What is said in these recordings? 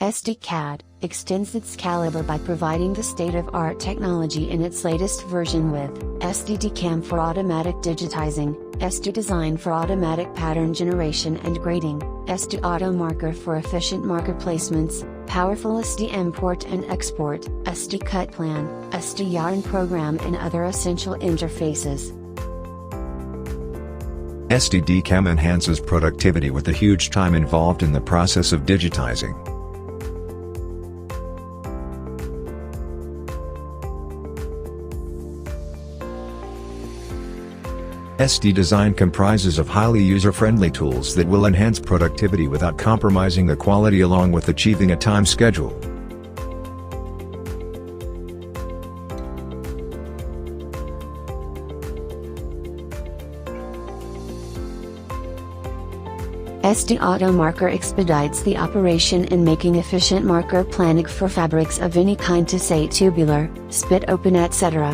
ESSDi CAD extends its caliber by providing the state-of-art technology in its latest version with ESSDi CAM for automatic digitizing, ESSDi Design for automatic pattern generation and grading, ESSDi Auto Marker for efficient marker placements, powerful ESSDi import and export, ESSDi Cut Plan, ESSDi Yarn Program and other essential interfaces. ESSDi CAM enhances productivity with the huge time involved in the process of digitizing. ESSDi Design comprises of highly user-friendly tools that will enhance productivity without compromising the quality along with achieving a time schedule. ESSDi Auto Marker expedites the operation in making efficient marker planning for fabrics of any kind to say tubular, spit open etc.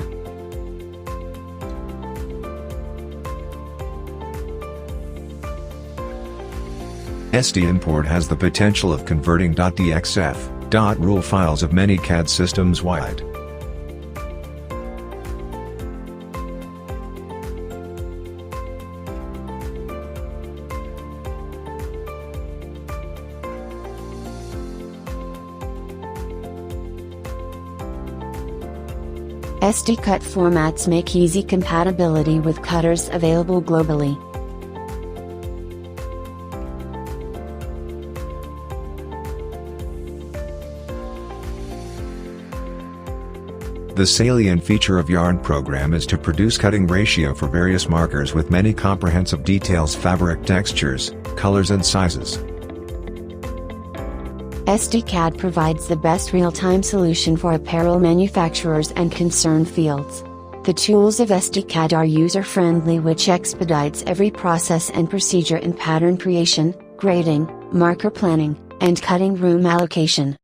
ESSDi Import has the potential of converting .dxf, .rule files of many CAD systems wide. ESSDi cut formats make easy compatibility with cutters available globally. The salient feature of Yarn Program is to produce cutting ratio for various markers with many comprehensive details, fabric textures, colors and sizes. ESSDi CAD provides the best real-time solution for apparel manufacturers and concerned fields. The tools of ESSDi CAD are user-friendly, which expedites every process and procedure in pattern creation, grading, marker planning, and cutting room allocation.